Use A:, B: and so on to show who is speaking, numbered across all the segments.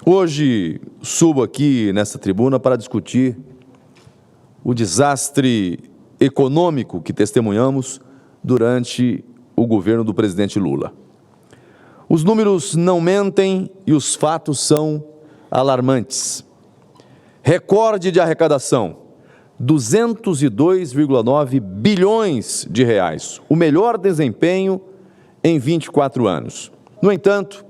A: Hoje subo aqui nessa tribuna para discutir o desastre econômico que testemunhamos durante o governo do presidente Lula. Os números não mentem e os fatos são alarmantes. Recorde de arrecadação, 202,9 bilhões de reais, o melhor desempenho em 24 anos. No entanto,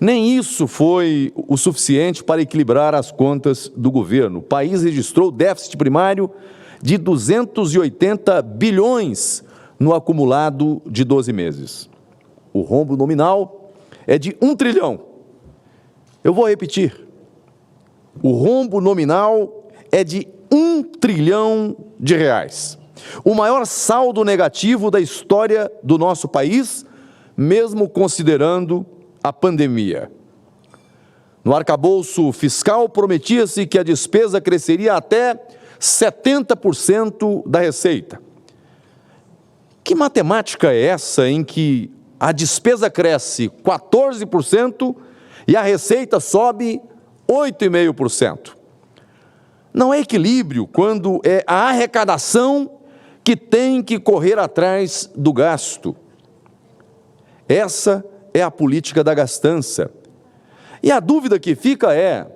A: nem isso foi o suficiente para equilibrar as contas do governo. O país registrou déficit primário de 280 bilhões no acumulado de 12 meses. O rombo nominal é de 1 trilhão. Eu vou repetir. O rombo nominal é de 1 trilhão de reais. O maior saldo negativo da história do nosso país, mesmo considerando a pandemia. No arcabouço fiscal, prometia-se que a despesa cresceria até 70% da receita. Que matemática é essa em que a despesa cresce 14% e a receita sobe 8,5%? Não é equilíbrio quando é a arrecadação que tem que correr atrás do gasto. Essa é a política da gastança. E a dúvida que fica é: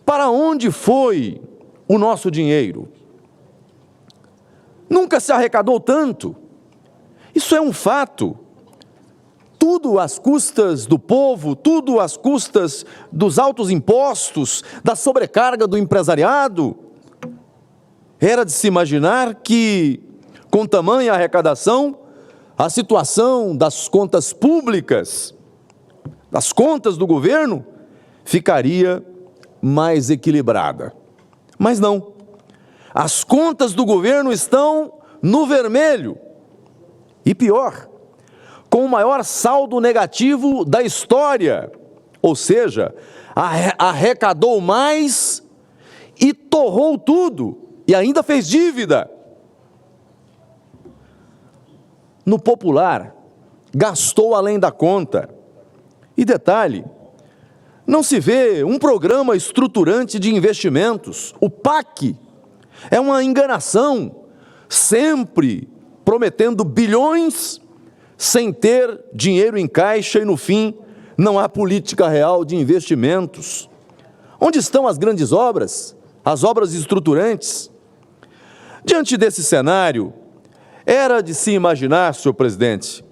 A: para onde foi o nosso dinheiro? Nunca se arrecadou tanto. Isso é um fato. Tudo às custas do povo, tudo às custas dos altos impostos, da sobrecarga do empresariado. Era de se imaginar que, com tamanha arrecadação, a situação das contas públicas, das contas do governo, ficaria mais equilibrada. Mas não. As contas do governo estão no vermelho. E pior, com o maior saldo negativo da história. Ou seja, arrecadou mais e torrou tudo. E ainda fez dívida. No popular, gastou além da conta. E detalhe, não se vê um programa estruturante de investimentos. O PAC é uma enganação, sempre prometendo bilhões sem ter dinheiro em caixa e, no fim, não há política real de investimentos. Onde estão as grandes obras, as obras estruturantes? Diante desse cenário, era de se imaginar, senhor presidente,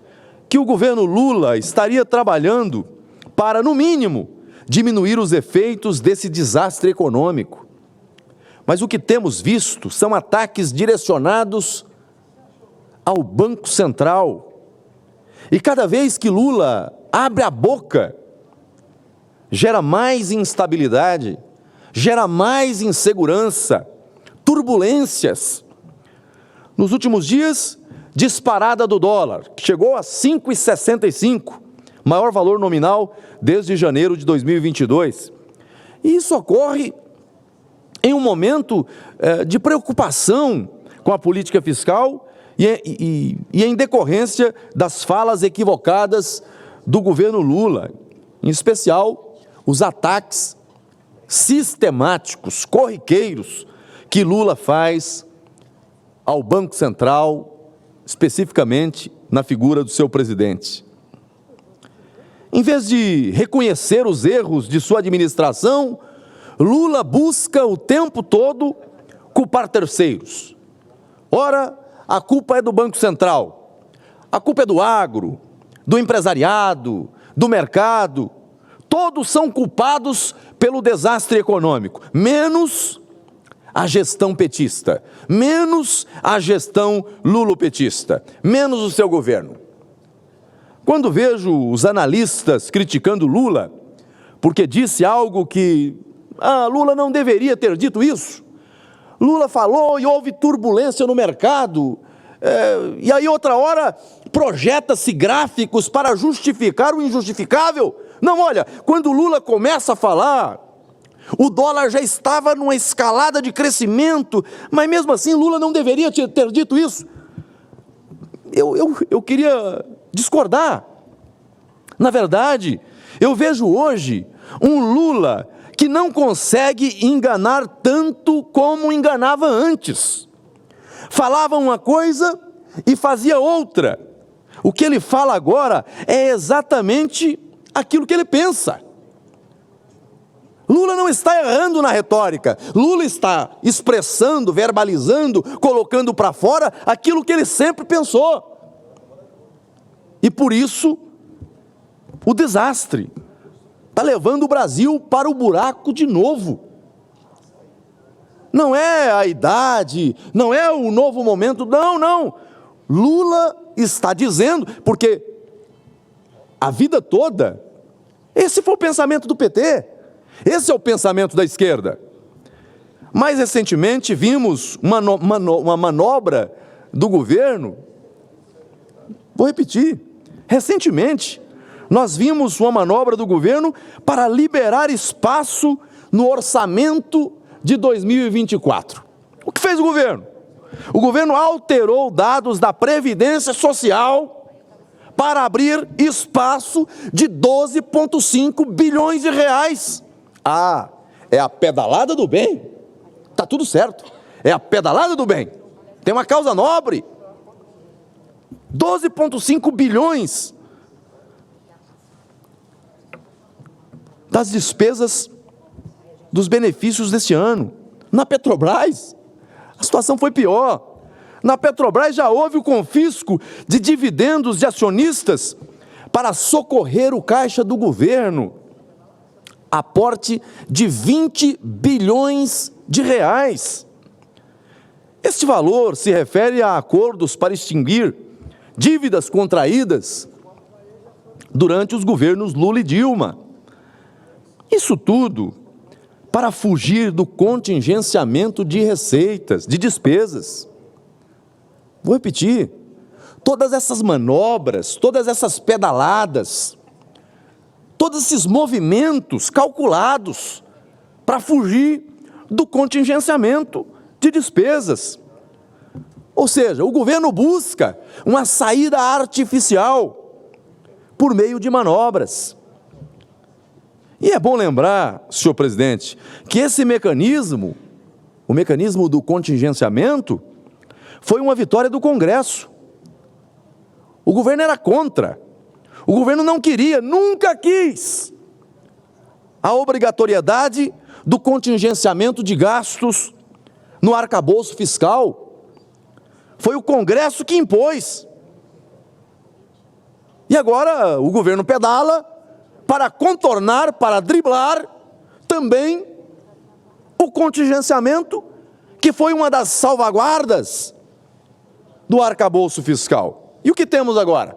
A: que o governo Lula estaria trabalhando para, no mínimo, diminuir os efeitos desse desastre econômico. Mas o que temos visto são ataques direcionados ao Banco Central. E cada vez que Lula abre a boca, gera mais instabilidade, gera mais insegurança, turbulências. Nos últimos dias, disparada do dólar, que chegou a 5,65, maior valor nominal desde janeiro de 2022. E isso ocorre em um momento de preocupação com a política fiscal e em decorrência das falas equivocadas do governo Lula, em especial os ataques sistemáticos, corriqueiros, que Lula faz ao Banco Central, especificamente na figura do seu presidente. Em vez de reconhecer os erros de sua administração, Lula busca o tempo todo culpar terceiros. Ora, a culpa é do Banco Central, a culpa é do agro, do empresariado, do mercado. Todos são culpados pelo desastre econômico, menos a gestão petista, menos a gestão lulopetista, menos o seu governo. Quando vejo os analistas criticando Lula, porque disse algo que Lula não deveria ter dito isso, Lula falou e houve turbulência no mercado, e aí outra hora projeta-se gráficos para justificar o injustificável. Não, olha, quando Lula começa a falar, o dólar já estava numa escalada de crescimento, mas mesmo assim Lula não deveria ter dito isso. Eu queria discordar. Na verdade, eu vejo hoje um Lula que não consegue enganar tanto como enganava antes. Falava uma coisa e fazia outra. O que ele fala agora é exatamente aquilo que ele pensa. Lula não está errando na retórica. Lula está expressando, verbalizando, colocando para fora aquilo que ele sempre pensou. E por isso, o desastre está levando o Brasil para o buraco de novo. Não é a idade, não é o novo momento, não. Lula está dizendo, porque a vida toda, esse foi o pensamento do PT, esse é o pensamento da esquerda. Mais recentemente vimos uma manobra do governo, vou repetir, recentemente nós vimos uma manobra do governo para liberar espaço no orçamento de 2024. O que fez o governo? O governo alterou dados da Previdência Social para abrir espaço de 12,5 bilhões de reais. Ah, é a pedalada do bem. Está tudo certo. É a pedalada do bem. Tem uma causa nobre. 12,5 bilhões das despesas dos benefícios deste ano. Na Petrobras, a situação foi pior. Na Petrobras já houve o confisco de dividendos de acionistas para socorrer o caixa do governo. Aporte de 20 bilhões de reais. Este valor se refere a acordos para extinguir dívidas contraídas durante os governos Lula e Dilma. Isso tudo para fugir do contingenciamento de receitas, de despesas. Vou repetir, todas essas manobras, todas essas pedaladas, todos esses movimentos calculados para fugir do contingenciamento de despesas. Ou seja, o governo busca uma saída artificial por meio de manobras. E é bom lembrar, senhor presidente, que esse mecanismo, o mecanismo do contingenciamento, foi uma vitória do Congresso. O governo era contra. O governo não queria, nunca quis, a obrigatoriedade do contingenciamento de gastos no arcabouço fiscal. Foi o Congresso que impôs. E agora o governo pedala para contornar, para driblar também o contingenciamento, que foi uma das salvaguardas do arcabouço fiscal. E o que temos agora?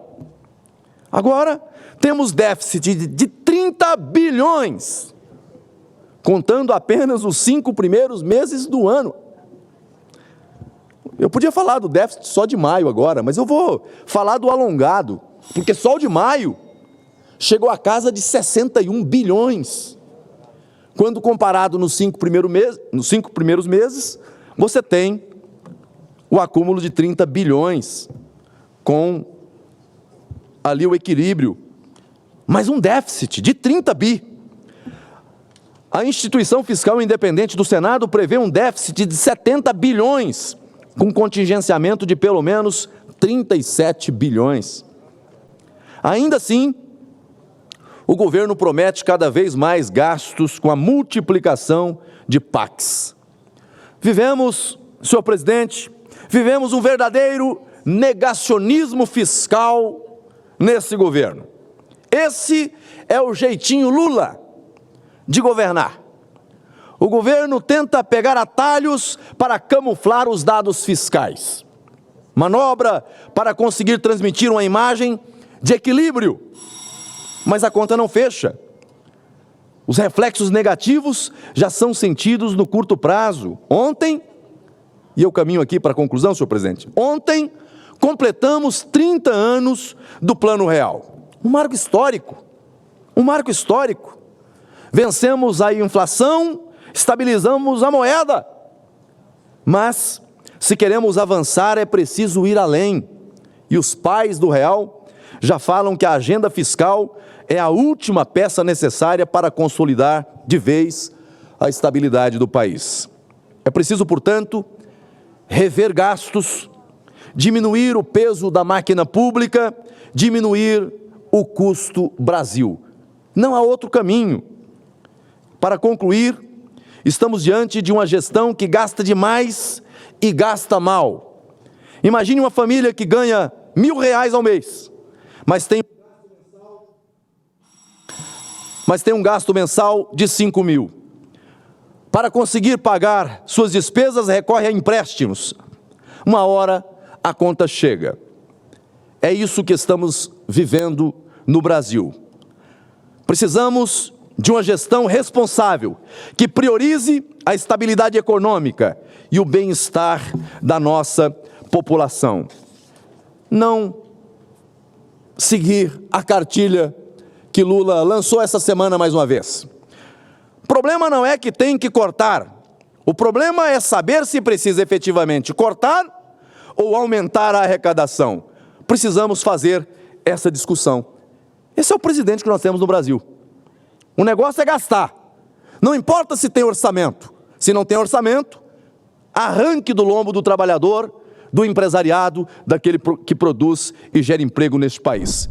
A: Agora temos déficit de 30 bilhões, contando apenas os 5 primeiros meses do ano. Eu podia falar do déficit só de maio agora, mas eu vou falar do alongado, porque só o de maio chegou à casa de 61 bilhões. Quando comparado nos 5 primeiros meses, você tem o acúmulo de 30 bilhões, com ali o equilíbrio, mas um déficit de 30 bi. A instituição fiscal independente do Senado prevê um déficit de 70 bilhões, com contingenciamento de pelo menos 37 bilhões. Ainda assim, o governo promete cada vez mais gastos com a multiplicação de PACs. Vivemos, senhor presidente, vivemos um verdadeiro negacionismo fiscal nesse governo. Esse é o jeitinho Lula de governar. O governo tenta pegar atalhos para camuflar os dados fiscais. Manobra para conseguir transmitir uma imagem de equilíbrio, mas a conta não fecha. Os reflexos negativos já são sentidos no curto prazo. Ontem, e eu caminho aqui para a conclusão, senhor presidente, ontem completamos 30 anos do Plano Real. Um marco histórico. Vencemos a inflação, estabilizamos a moeda. Mas, se queremos avançar, é preciso ir além. E os pais do real já falam que a agenda fiscal é a última peça necessária para consolidar de vez a estabilidade do país. É preciso, portanto, rever gastos, diminuir o peso da máquina pública, diminuir o custo Brasil. Não há outro caminho. Para concluir, estamos diante de uma gestão que gasta demais e gasta mal. Imagine uma família que ganha R$ 1.000 ao mês, mas tem um gasto mensal de 5 mil. Para conseguir pagar suas despesas, recorre a empréstimos. Uma hora a conta chega. É isso que estamos vivendo no Brasil. Precisamos de uma gestão responsável, que priorize a estabilidade econômica e o bem-estar da nossa população. Não seguir a cartilha que Lula lançou essa semana mais uma vez. O problema não é que tem que cortar. O problema é saber se precisa efetivamente cortar ou aumentar a arrecadação. Precisamos fazer essa discussão. Esse é o presidente que nós temos no Brasil. O negócio é gastar. Não importa se tem orçamento. Se não tem orçamento, arranque do lombo do trabalhador, do empresariado, daquele que produz e gera emprego neste país.